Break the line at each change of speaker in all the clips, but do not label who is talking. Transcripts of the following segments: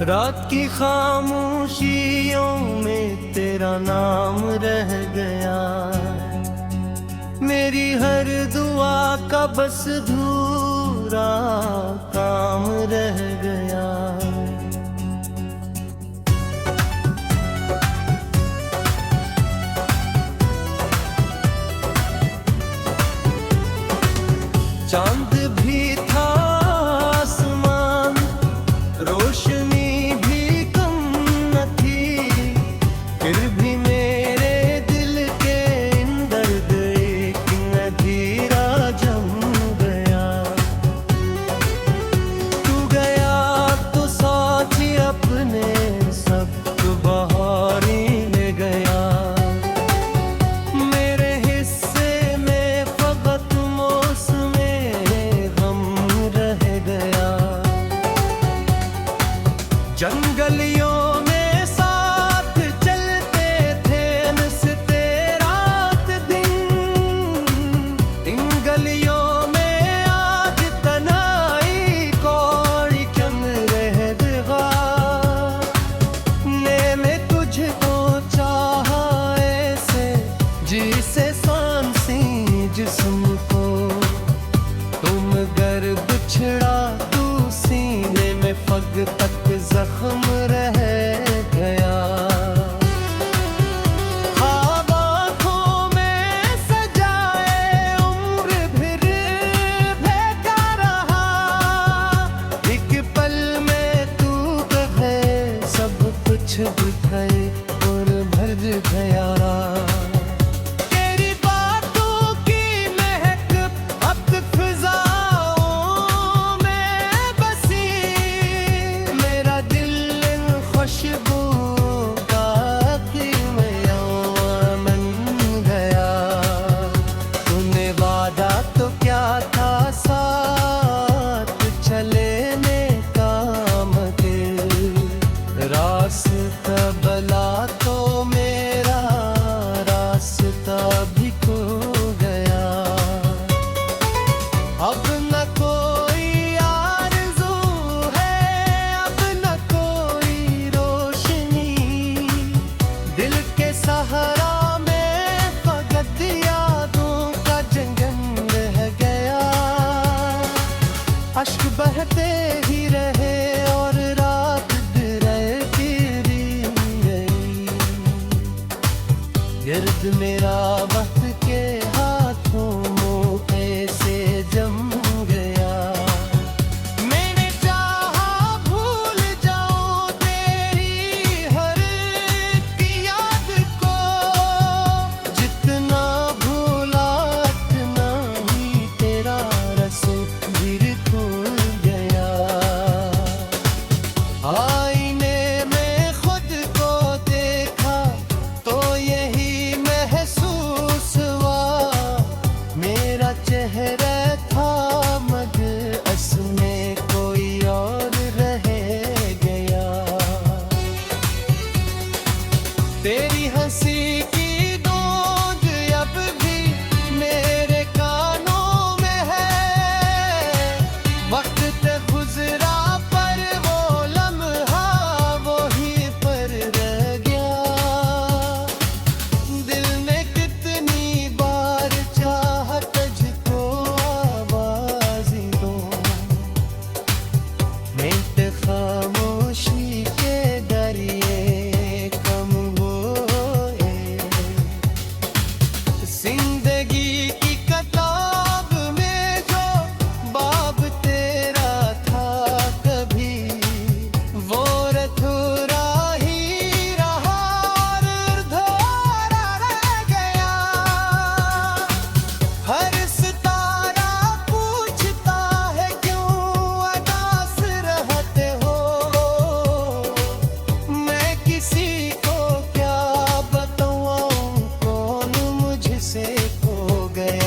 रात की खामोशियों में तेरा नाम रह गया। मेरी हर दुआ का बस अधूरा काम रह गया। चांद भी था आसमान, रोशनी भी कम न थी, फिर भी मेरे दिल के दर्द एक नदीरा जम गया। तू गया तो साथ ही अपने सब बहारी ले गया। मेरे हिस्से में फकत मौसमे जंगलियों में साथ चलते थे नसते रात दिन। इन गलियों में आज तनाई कोई कम रह गया। ने तुझको चाहा ऐसे जिसे सांसी जिस्म को, तुम गर बिछड़ा तू सीने में फग तक जख्म रह गया। ख्वाब आँखों में सजाए उम्र भर फेंका रहा। एक पल में तू कहे सब कुछ बिखरे और भर गया। रास्ता भला तो मेरा रास्ता भी खो गया। अब न कोई आरज़ू है, अब न कोई रोशनी। दिल के सहारा में फकत यादों का जंगल रह गया। अश्क बहते ही रहे और रात गिर्द मेरा वक्त के हाथों मोहे से जम गया। मैंने चाहा भूल जाऊं तेरी हर की याद को, जितना भूला उतना ही तेरा रसूल गिर खुल गया। आईने में खुद को देखा तो यही चेहरा था मगर उसमें कोई और रह गया। तेरी हंसी की गूंज अब भी मेरे कानों में है। वक्त गुजरा पर वो लम्हा वही पर रह गया। दिल ने कितनी बार चाहा खामोशी के दरिए कम हुए। जिंदगी की किताब में जो बाब तेरा था कभी, वो अधूरा ही रहा और अधूरा रह गया। हर सितारा पूछता है क्यों अदास रहते हो। मैं किसी को क्या बताऊं कौन मुझसे खो गया।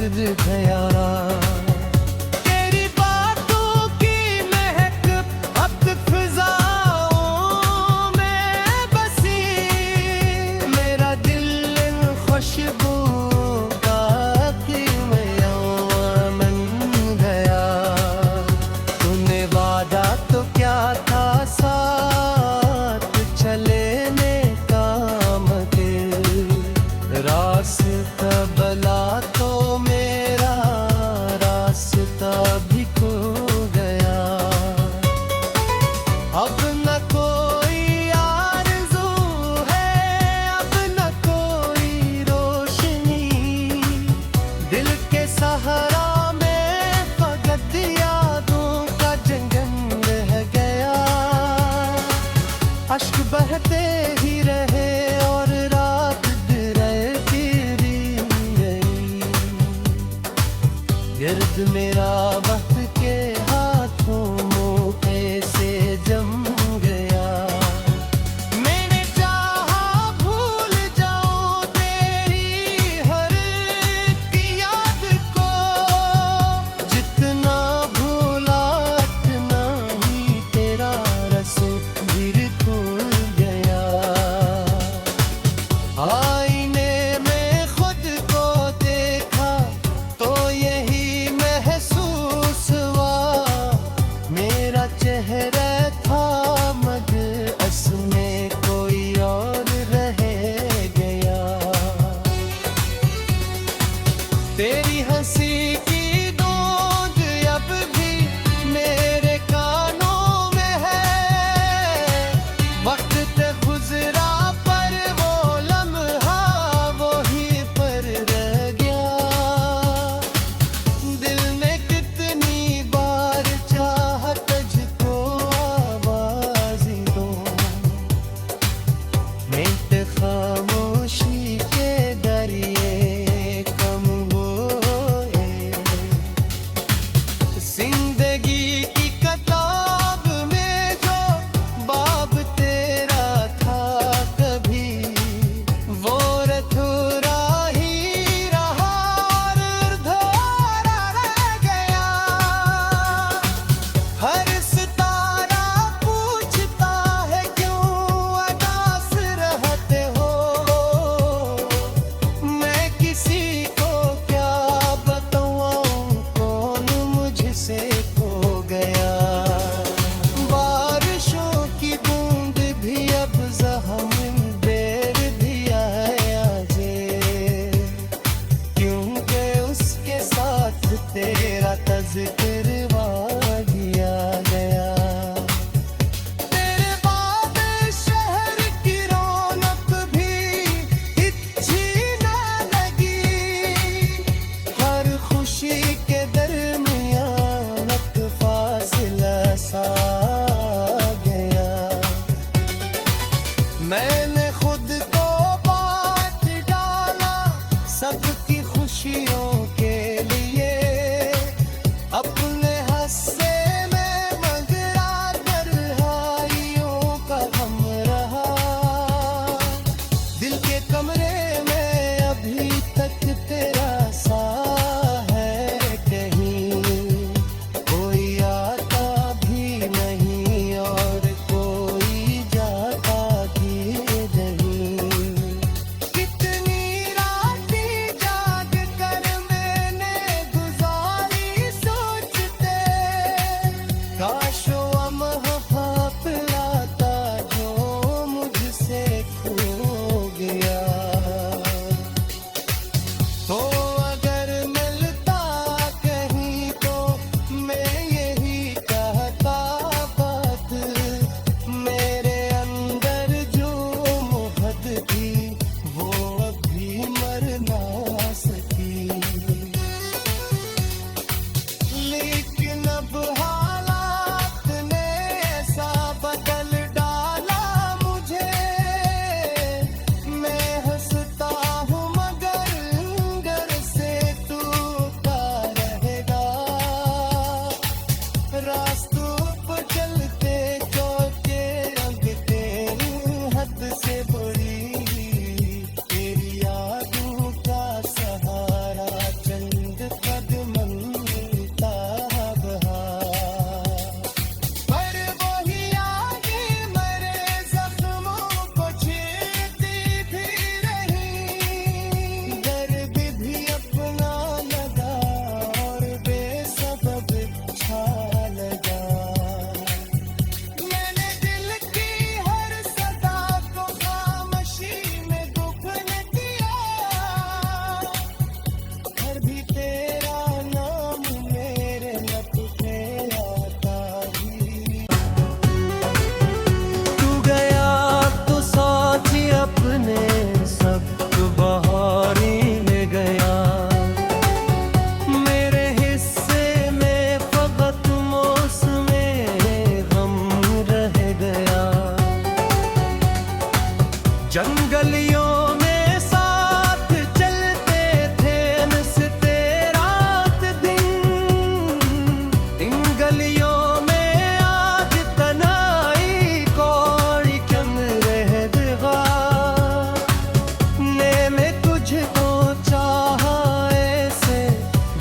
गया। तेरी बातों की महक अब फिजाओं में बसी, मेरा दिल इन खुशबुओं का कीमया बन गया। तूने वादा तो क्या था साथ चलने का, मगर रास्ता बला तो मेरा रास्ता भी खो गया। अब न कोई आरज़ू है, अब न कोई रोशनी, दिल के सहारा में फकत यादों का जंगल रह गया। अश्क बहते ही रहे और रात ढलती गई, गिर्द मेरा वक्त के हाथों मुँह से जम गया। मैंने चाहा भूल जाऊं तेरी हर एक याद को, जितना भूला उतना ही तेरा रसूल भूल गया। आईने में खुद को देखा तो यही महसूस हुआ, मेरा चेहरा था मगर असमें कोई और रह गया। तेरी हंसी की गूंज अब भी मेरे कानों में है, वक्त ते गुजरा पर वो लम्हा वो ही पर रह गया। दिल ने कितनी बार चाहा तुझको आवाज़ दूं, मिनट खामोशी के दरिए कम हुए। जिंदगी की किताब में जो बाब तेरा था कभी, वो अधूरा ही रहा और अधूरा रह गया। हर सितारा पूछता है क्यों अदास रहते हो, मैं किसी को क्या बताऊं कौन मुझसे खो गया। बारिशों की बूंद भी अब ज़हम बेर दिया जे, क्योंकि उसके साथ तेरा तज़किरवा किया गया। तेरे बाद शहर की रौनक भी अच्छी न लगी, हर खुशी के दरमियान एक फासला सा गया। मैंने खुद को बांट डाला सबकी खुशियों के लिए, अपने भी तेरा नाम मेरे लब पे आता ही। तू गया तो साथ ही अपने सब बहार ही ले गया। मेरे हिस्से में फकत मौसमे गम रह गया। जंगलियों में साथ चलते थे नसते रात दिन। इन गलियों में आज तनाई कौड़ी कम रह गया। ने मैं तुझको चाहा ऐसे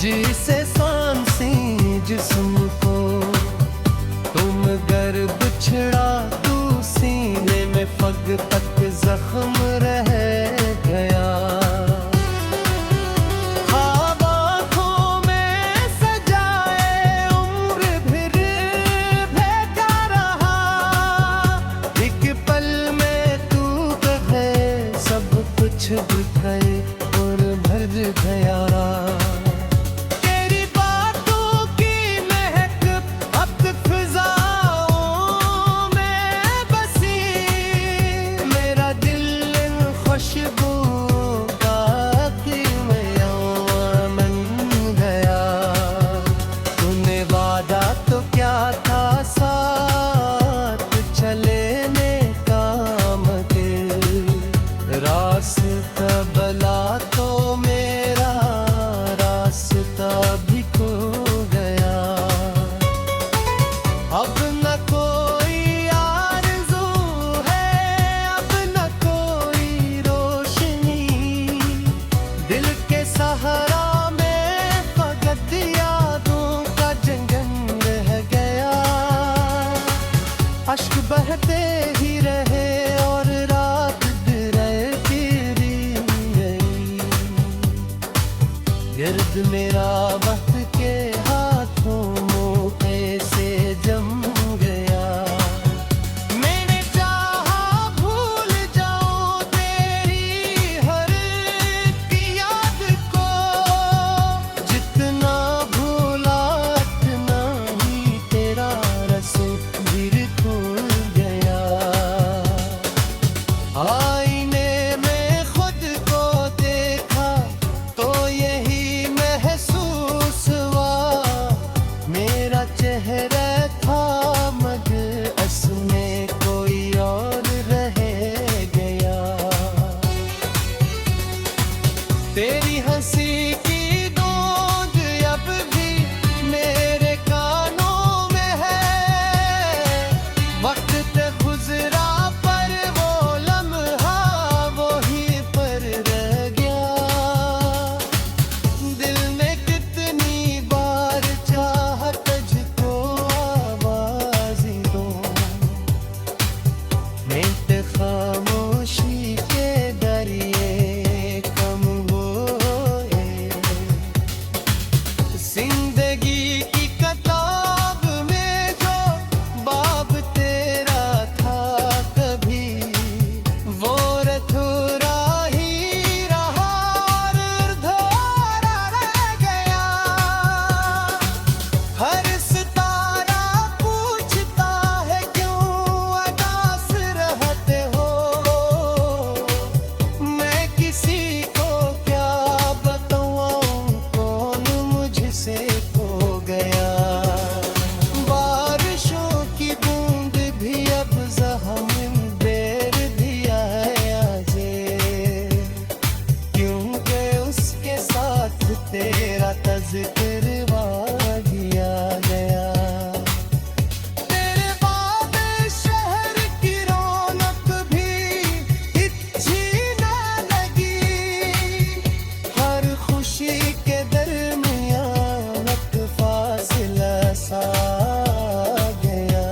जिसे सांसी जिस्म को। तुम गर बिछड़ा तू सीने में फग तक जख्म रह गया। ख्वाब आँखों में सजाए उम्र भर फेंका रहा। एक पल में तू कहे सब कुछ बिखरे और भर गया। तेरी बातों की महक अब फिजाओं में बसी। मेरा दिल इन खुशबुओं का कीमयान बन गया। तूने वादा तो क्या था साथ चलने का मगर। रास्ता बला तो मेरा रास्ता भी खो गया। अब न कोई आरज़ू है, अब न कोई रोशनी। दिल के सहारा में फकत यादों का जंगल रह गया। अश्क बहते ही रहे और रात ढलती गई। गिर्द मेरा वक्त के हाथों मोहे से जम गया। मैंने चाहा भूल जाऊं तेरी हर एक याद को। जितना भूला उतना ही तेरा रसूल खुल गया। आईने में खुद को देखा तो यही महसूस हुआ। मेरा चेहरा था मगर असमें कोई और रह गया। तेरी हंसी की गूंज अब भी मेरे कानों में है। वक्त ते गुजरा पर वो लम्हा वही पर रह गया। दिल ने कितनी बार चाहा तुझको आवाज़ दूं। मैं खामोशी के दरिए कम हुए। जिंदगी की किताब में जो बाब तेरा था कभी, वो अधूरा ही रहा और अधूरा रह गया। हर सितारा पूछता है क्यों अदास रहते हो। मैं किसी को क्या बताऊं कौन मुझसे खो गया। बारिशों की बूंद भी अब ज़हम बेर दिया है आजे। क्योंकि उसके साथ तेरा तज़किरा किया गया। तेरे बाद शहर की रौनक भी अच्छी न लगी। हर खुशी के दरमियान एक फासिला सा गया।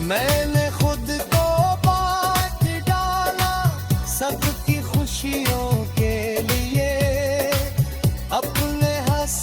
मैंने खुद को बांट डाला सबकी खुशियों के लिए। अपने हंस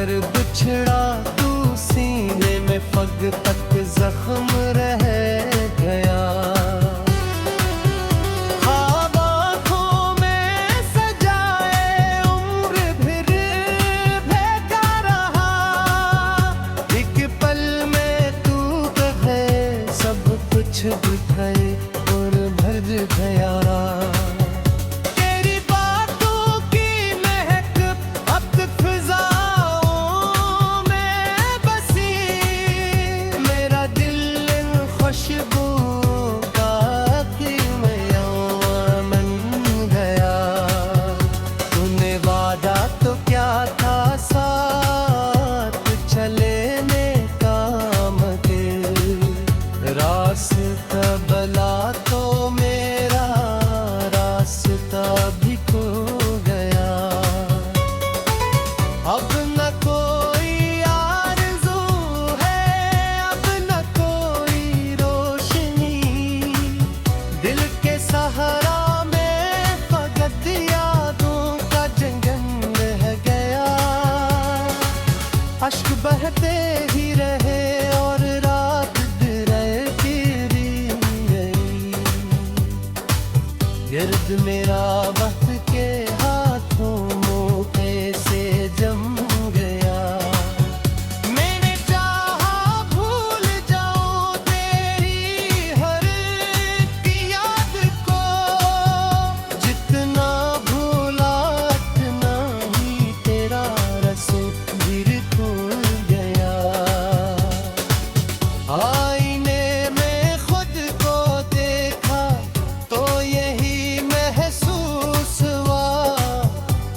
दर्द छिड़ा तू सीने में पग तक जख्म रह गया। ख्वाब आँखों में सजाए उम्र भर फेंका रहा, एक पल में तू कहे सब कुछ बिखरे और भर गया। तेरी बातों की महक अब तक फिजाओं में बसी, मेरा दिल इन खुशबुओं का कीमया बन गया। तूने वादा तो क्या था साथ चलने का, मगर रास्ता बला तो मेरा रास्ता भी खो गया। अब न कोई आरज़ू है, अब न कोई रोशनी, दिल के सहारा में फकत यादों का जंगल रह गया। अश्क बहते ही रहे और रात ढलती गई, गिर्द मेरा वक्त के हाथों मोटे से जम गया। मैंने चाहा भूल जाऊं तेरी हर एक याद को, जितना भूला उतना ही तेरा रसूल खुल गया। आईने में खुद को देखा तो यही महसूस हुआ,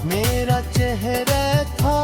मेरा चेहरा था